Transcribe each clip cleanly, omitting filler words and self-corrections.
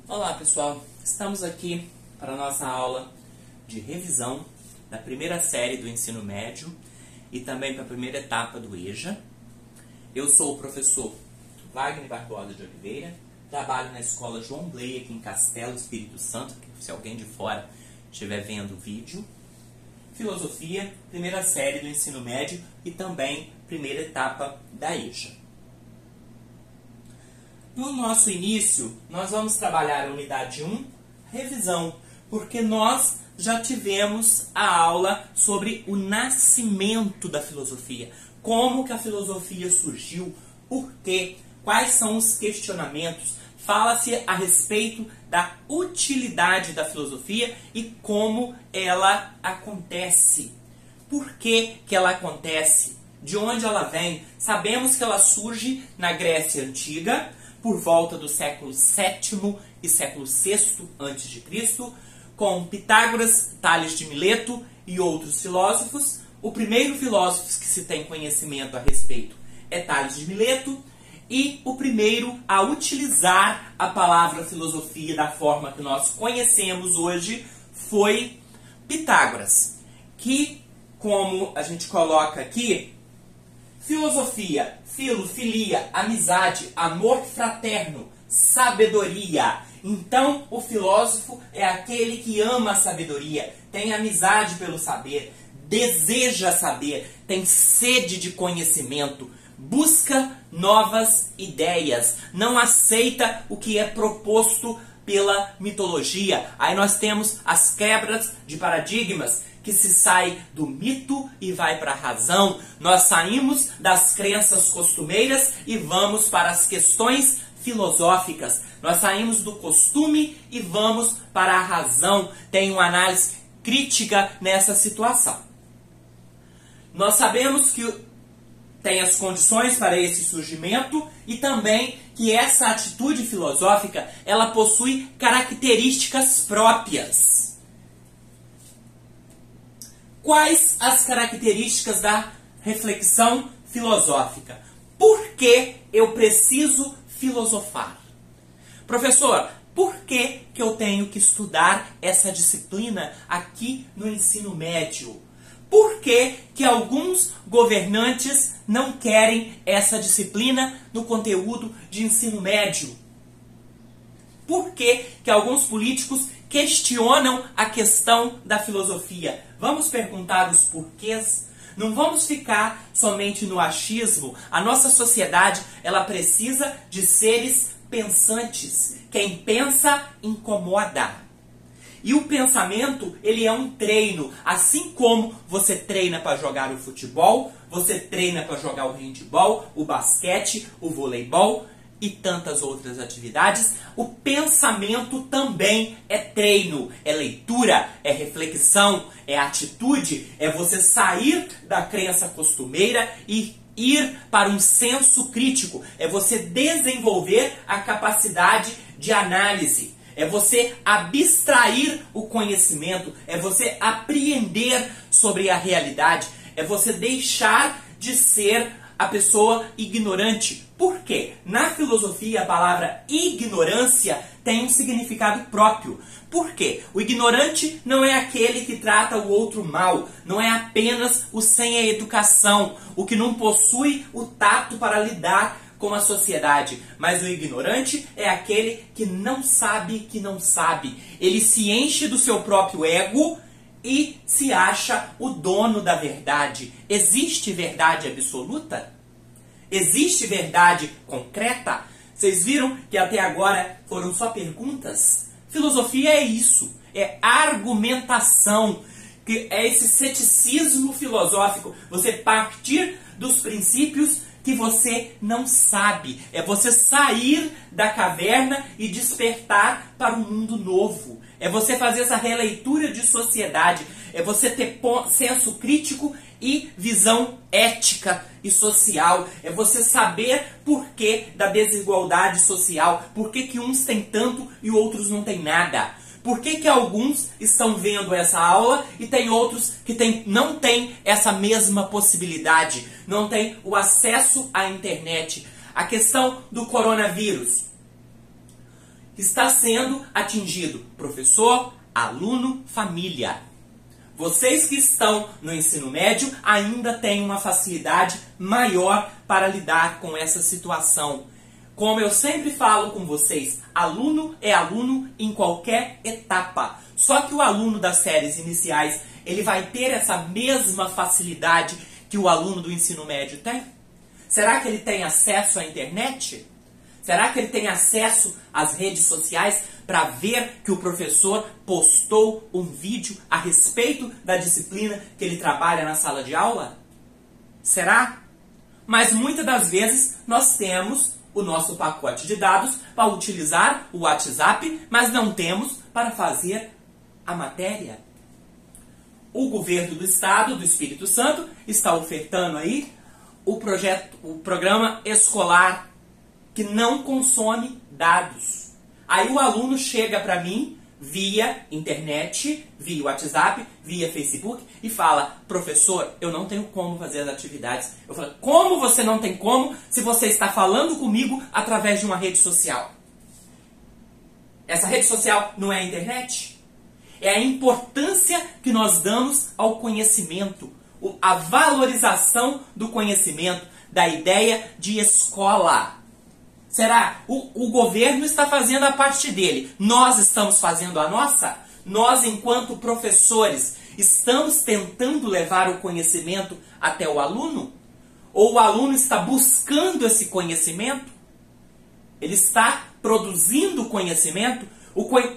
Olá pessoal, estamos aqui para a nossa aula de revisão da primeira série do ensino médio e também para a primeira etapa do EJA. Eu sou o professor Wagner Barbosa de Oliveira, trabalho na escola João Bley aqui em Castelo, Espírito Santo, se alguém de fora estiver vendo o vídeo. Filosofia, primeira série do ensino médio e também primeira etapa da EJA. No nosso início, nós vamos trabalhar a unidade 1, revisão, porque nós já tivemos a aula sobre o nascimento da filosofia, como que a filosofia surgiu, por quê, quais são os questionamentos, fala-se a respeito da utilidade da filosofia e como ela acontece. Por que que ela acontece? De onde ela vem? Sabemos que ela surge na Grécia Antiga, por volta do século VII e século VI a.C., com Pitágoras, Tales de Mileto e outros filósofos. O primeiro filósofo que se tem conhecimento a respeito é Tales de Mileto, e o primeiro a utilizar a palavra filosofia da forma que nós conhecemos hoje foi Pitágoras, que, como a gente coloca aqui, filosofia, filo, filia, amizade, amor fraterno, sabedoria. Então, o filósofo é aquele que ama a sabedoria, tem amizade pelo saber, deseja saber, tem sede de conhecimento, busca novas ideias, não aceita o que é proposto pela mitologia. Aí nós temos as quebras de paradigmas, que se sai do mito e vai para a razão. Nós saímos das crenças costumeiras e vamos para as questões filosóficas. Nós saímos do costume e vamos para a razão. Tem uma análise crítica nessa situação. Nós sabemos que tem as condições para esse surgimento e também que essa atitude filosófica ela possui características próprias. Quais as características da reflexão filosófica? Por que eu preciso filosofar? Professor, por que que eu tenho que estudar essa disciplina aqui no ensino médio? Por que que alguns governantes não querem essa disciplina no conteúdo de ensino médio? Por que que alguns políticos questionam a questão da filosofia? Vamos perguntar os porquês? Não vamos ficar somente no achismo. A nossa sociedade, ela precisa de seres pensantes. Quem pensa, incomoda. E o pensamento, ele é um treino. Assim como você treina para jogar o futebol, você treina para jogar o handebol, o basquete, o voleibol e tantas outras atividades, o pensamento também é treino, é leitura, é reflexão, é atitude, é você sair da crença costumeira e ir para um senso crítico, é você desenvolver a capacidade de análise, é você abstrair o conhecimento, é você apreender sobre a realidade, é você deixar de ser a pessoa ignorante. Por quê? Na filosofia, a palavra ignorância tem um significado próprio. Por quê? O ignorante não é aquele que trata o outro mal, não é apenas o sem a educação, o que não possui o tato para lidar com a sociedade. Mas o ignorante é aquele que não sabe que não sabe. Ele se enche do seu próprio ego e se acha o dono da verdade. Existe verdade absoluta? Existe verdade concreta? Vocês viram que até agora foram só perguntas? Filosofia é isso, é argumentação, que é esse ceticismo filosófico, você partir dos princípios que você não sabe, é você sair da caverna e despertar para um mundo novo, é você fazer essa releitura de sociedade, é você ter senso crítico e visão ética e social, é você saber por que da desigualdade social, por que que uns têm tanto e outros não têm nada. Por que que alguns estão vendo essa aula e tem outros que não têm essa mesma possibilidade, não têm o acesso à internet? A questão do coronavírus. está sendo atingido? Professor, aluno, família. Vocês que estão no ensino médio ainda têm uma facilidade maior para lidar com essa situação. Como eu sempre falo com vocês, aluno é aluno em qualquer etapa. Só que o aluno das séries iniciais, ele vai ter essa mesma facilidade que o aluno do ensino médio tem? Será que ele tem acesso à internet? Será que ele tem acesso às redes sociais para ver que o professor postou um vídeo a respeito da disciplina que ele trabalha na sala de aula? Será? Mas muitas das vezes nós temos o nosso pacote de dados para utilizar o WhatsApp, mas não temos para fazer a matéria. O governo do estado, do Espírito Santo, está ofertando aí o programa escolar que não consome dados. Aí o aluno chega para mim via internet, via WhatsApp, via Facebook e fala: professor, eu não tenho como fazer as atividades. Eu falo: como você não tem como se você está falando comigo através de uma rede social? Essa rede social não é a internet? É a importância que nós damos ao conhecimento, a valorização do conhecimento, da ideia de escola. Será? O governo está fazendo a parte dele. Nós estamos fazendo a nossa? Nós, enquanto professores, estamos tentando levar o conhecimento até o aluno? Ou o aluno está buscando esse conhecimento? Ele está produzindo conhecimento?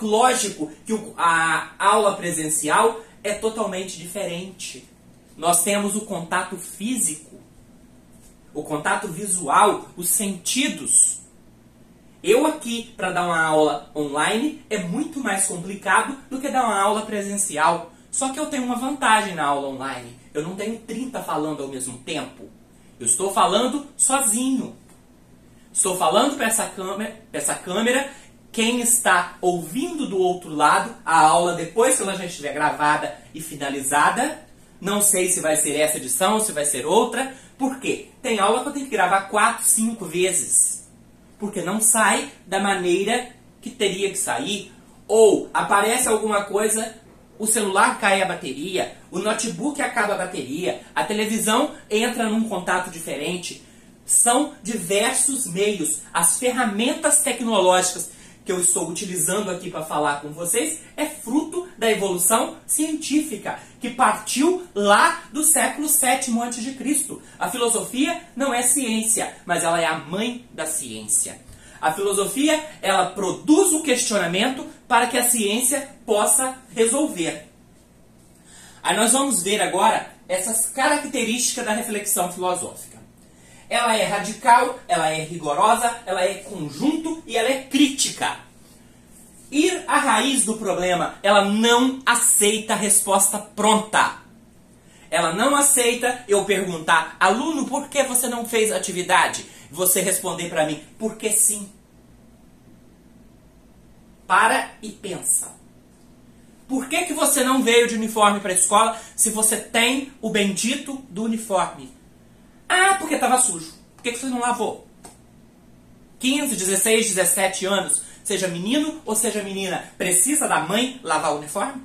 Lógico que a aula presencial é totalmente diferente. Nós temos o contato físico, o contato visual, os sentidos. Eu aqui, para dar uma aula online, é muito mais complicado do que dar uma aula presencial. Só que eu tenho uma vantagem na aula online. Eu não tenho 30 falando ao mesmo tempo. Eu estou falando sozinho. Estou falando para essa câmera. Quem está ouvindo do outro lado, a aula depois que ela já estiver gravada e finalizada, não sei se vai ser essa edição ou se vai ser outra. Por quê? Tem aula que eu tenho que gravar 4, 5 vezes. Porque não sai da maneira que teria que sair. Ou aparece alguma coisa, o celular cai a bateria, o notebook acaba a bateria, a televisão entra num contato diferente. São diversos meios. As ferramentas tecnológicas que eu estou utilizando aqui para falar com vocês é fruto da evolução científica, que partiu lá do século VII a.C. A filosofia não é ciência, mas ela é a mãe da ciência. A filosofia, ela produz o questionamento para que a ciência possa resolver. Aí nós vamos ver agora essas características da reflexão filosófica. Ela é radical, ela é rigorosa, ela é conjunto e ela é crítica. Ir à raiz do problema, ela não aceita a resposta pronta. Ela não aceita eu perguntar: aluno, por que você não fez atividade? Você responder para mim: porque sim. Para e pensa. Por que você não veio de uniforme para a escola se você tem o bendito do uniforme? Ah, porque estava sujo. Por que você não lavou? 15, 16, 17 anos, seja menino ou seja menina, precisa da mãe lavar o uniforme?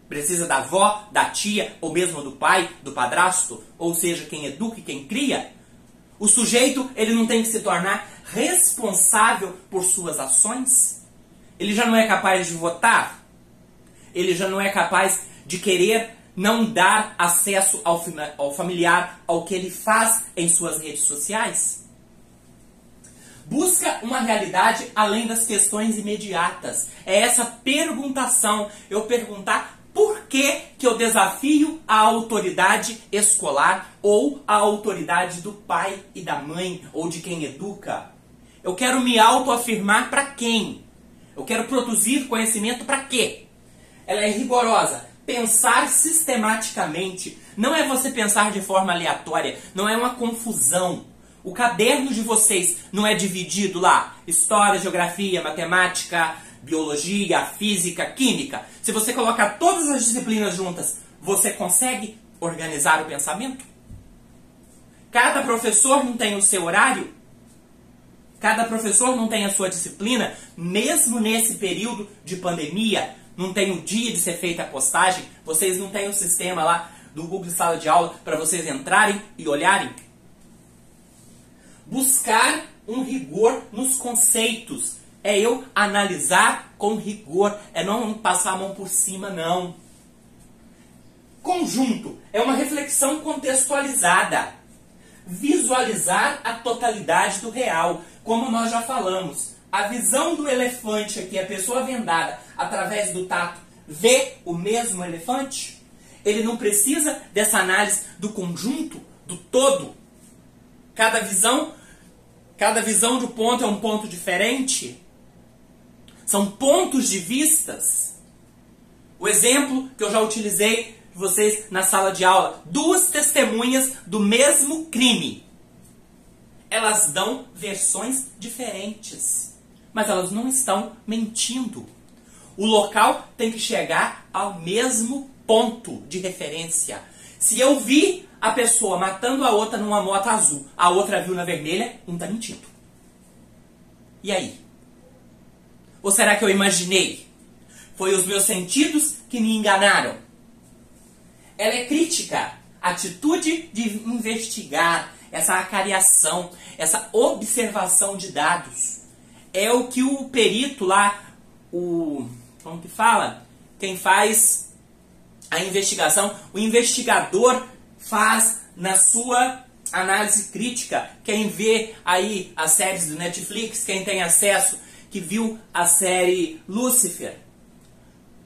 Precisa da avó, da tia, ou mesmo do pai, do padrasto, ou seja, quem educa e quem cria? O sujeito, ele não tem que se tornar responsável por suas ações? Ele já não é capaz de votar? Ele já não é capaz de querer não dar acesso ao familiar, ao que ele faz em suas redes sociais? Busca uma realidade além das questões imediatas. É essa perguntação. Eu perguntar por que eu desafio a autoridade escolar ou a autoridade do pai e da mãe ou de quem educa. Eu quero me autoafirmar para quem? Eu quero produzir conhecimento para quê? Ela é rigorosa. Pensar sistematicamente. Não é você pensar de forma aleatória. Não é uma confusão. O caderno de vocês não é dividido lá. História, geografia, matemática, biologia, física, química. Se você colocar todas as disciplinas juntas, você consegue organizar o pensamento? Cada professor não tem o seu horário? Cada professor não tem a sua disciplina, mesmo nesse período de pandemia, não tem o dia de ser feita a postagem, vocês não têm o sistema lá do Google Sala de Aula para vocês entrarem e olharem? Buscar um rigor nos conceitos. É eu analisar com rigor, é não passar a mão por cima, não. Conjunto é uma reflexão contextualizada. Visualizar a totalidade do real, como nós já falamos. A visão do elefante aqui, a pessoa vendada, através do tato, vê o mesmo elefante? Ele não precisa dessa análise do conjunto, do todo? Cada visão do ponto é um ponto diferente? São pontos de vistas. O exemplo que eu já utilizei de vocês na sala de aula, 2 testemunhas do mesmo crime. Elas dão versões diferentes, mas elas não estão mentindo. O local tem que chegar ao mesmo ponto de referência. Se eu vi a pessoa matando a outra numa moto azul, a outra viu na vermelha, um está mentindo. E aí? Ou será que eu imaginei? Foi os meus sentidos que me enganaram? Ela é crítica. Atitude de investigar, essa acariação, essa observação de dados. É o que o perito lá, como que fala? Quem faz a investigação, o investigador faz na sua análise crítica. Quem vê aí as séries do Netflix, quem tem acesso, que viu a série Lucifer.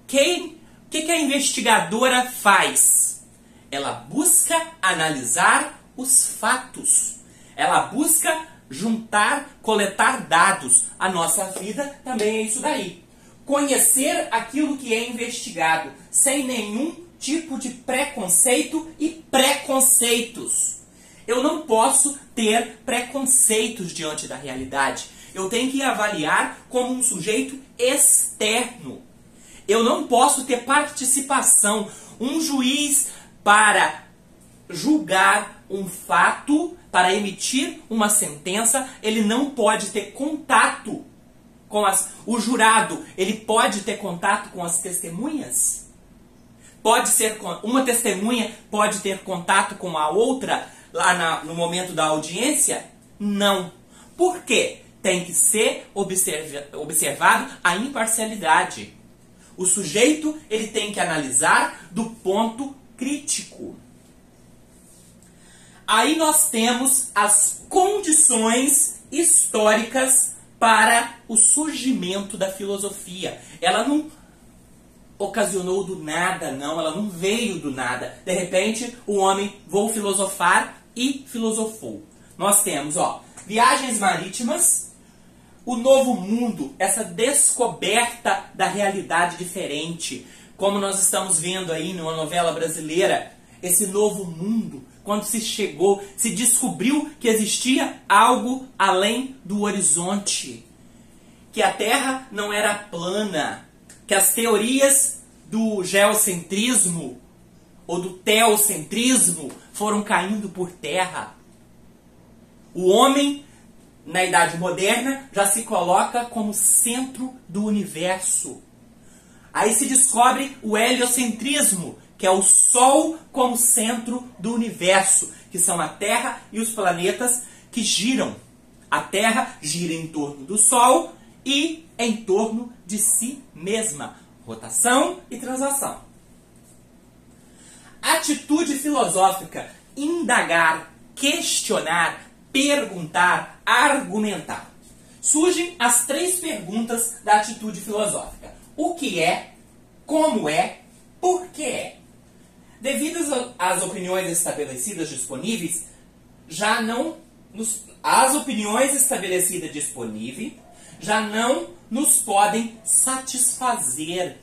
O que a investigadora faz? Ela busca analisar os fatos. Ela busca juntar, coletar dados. A nossa vida também é isso daí. Conhecer aquilo que é investigado, sem nenhum tipo de preconceito e preconceitos. Eu não posso ter preconceitos diante da realidade. Eu tenho que avaliar como um sujeito externo. Eu não posso ter participação. Um juiz, para julgar um fato, para emitir uma sentença, ele não pode ter contato com o jurado. Ele pode ter contato com as testemunhas? Pode ser uma testemunha pode ter contato com a outra lá no momento da audiência? Não. Por quê? Tem que ser observado a imparcialidade. O sujeito ele tem que analisar do ponto crítico. Aí nós temos as condições históricas para o surgimento da filosofia. Ela não ocasionou do nada, não. Ela não veio do nada. De repente, o homem vou filosofar e filosofou. Nós temos, viagens marítimas, o novo mundo, essa descoberta da realidade diferente. Como nós estamos vendo aí numa novela brasileira, esse novo mundo, quando se descobriu que existia algo além do horizonte. Que a Terra não era plana. Que as teorias do geocentrismo ou do teocentrismo foram caindo por terra. O homem, na Idade Moderna, já se coloca como centro do universo. Aí se descobre o heliocentrismo, que é o Sol como centro do universo, que são a Terra e os planetas que giram. A Terra gira em torno do Sol e em torno de si mesma. Rotação e translação. Atitude filosófica: indagar, questionar, perguntar, argumentar. Surgem as 3 perguntas da atitude filosófica. O que é? Como é? Por que é? Devido às opiniões estabelecidas disponíveis, as opiniões estabelecidas disponíveis já não nos podem satisfazer.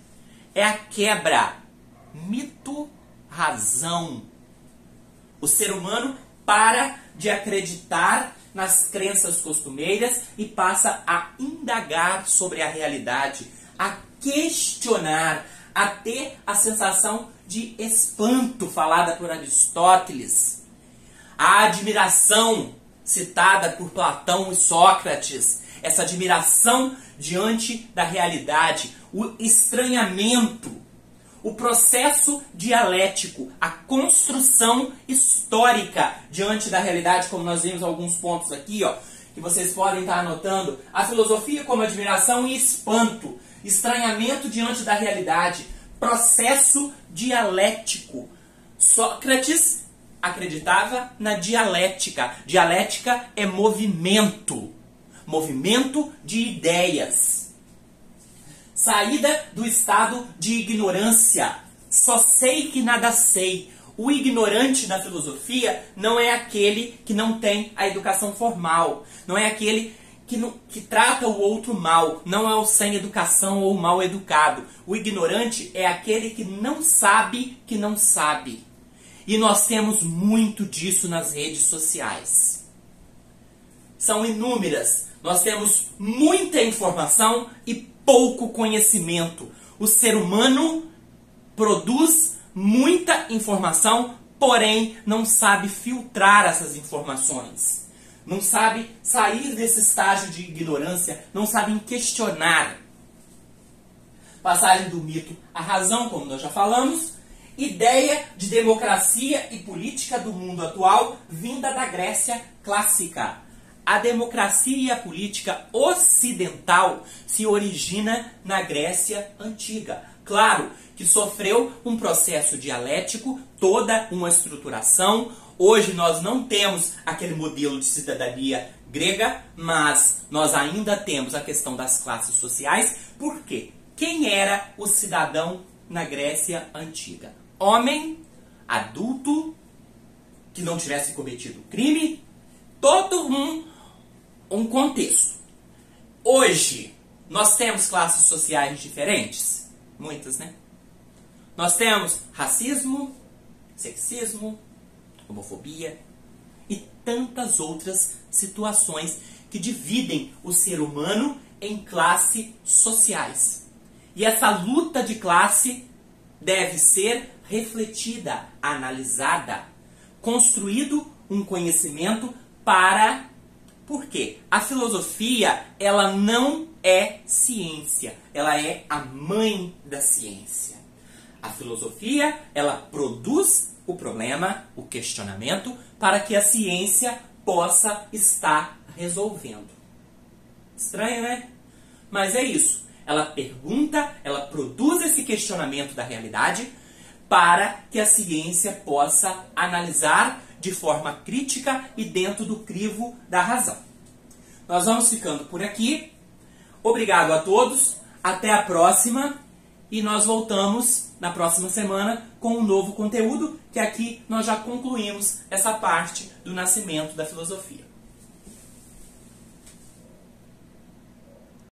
É a quebra. Mito, razão. O ser humano para de acreditar nas crenças costumeiras e passa a indagar sobre a realidade, a questionar, a ter a sensação de espanto falada por Aristóteles, a admiração, citada por Platão e Sócrates, essa admiração diante da realidade, o estranhamento, o processo dialético, a construção histórica diante da realidade, como nós vimos alguns pontos aqui, ó, que vocês podem estar anotando. A filosofia como admiração e espanto, estranhamento diante da realidade, processo dialético. Sócrates acreditava na dialética. Dialética é movimento, movimento de ideias. Saída do estado de ignorância. Só sei que nada sei. O ignorante na filosofia não é aquele que não tem a educação formal. Não é aquele que trata o outro mal. Não é o sem educação ou o mal educado. O ignorante é aquele que não sabe que não sabe. E nós temos muito disso nas redes sociais. São inúmeras. Nós temos muita informação e pouco conhecimento. O ser humano produz muita informação, porém não sabe filtrar essas informações. Não sabe sair desse estágio de ignorância, não sabe questionar. Passagem do mito à razão, como nós já falamos. Ideia de democracia e política do mundo atual vinda da Grécia clássica. A democracia e a política ocidental se origina na Grécia antiga. Claro que sofreu um processo dialético, toda uma estruturação. Hoje nós não temos aquele modelo de cidadania grega, mas nós ainda temos a questão das classes sociais. Por quê? Quem era o cidadão na Grécia antiga? Homem, adulto, que não tivesse cometido crime, todo um contexto. Hoje, nós temos classes sociais diferentes? Muitas, né? Nós temos racismo, sexismo, homofobia e tantas outras situações que dividem o ser humano em classes sociais. E essa luta de classe deve ser refletida, analisada, construído um conhecimento para... Por quê? A filosofia, ela não é ciência, ela é a mãe da ciência. A filosofia, ela produz o problema, o questionamento, para que a ciência possa estar resolvendo. Estranho, né? Mas é isso. Ela pergunta, ela produz esse questionamento da realidade para que a ciência possa analisar de forma crítica e dentro do crivo da razão. Nós vamos ficando por aqui. Obrigado a todos. Até a próxima. E nós voltamos na próxima semana com um novo conteúdo, que aqui nós já concluímos essa parte do nascimento da filosofia.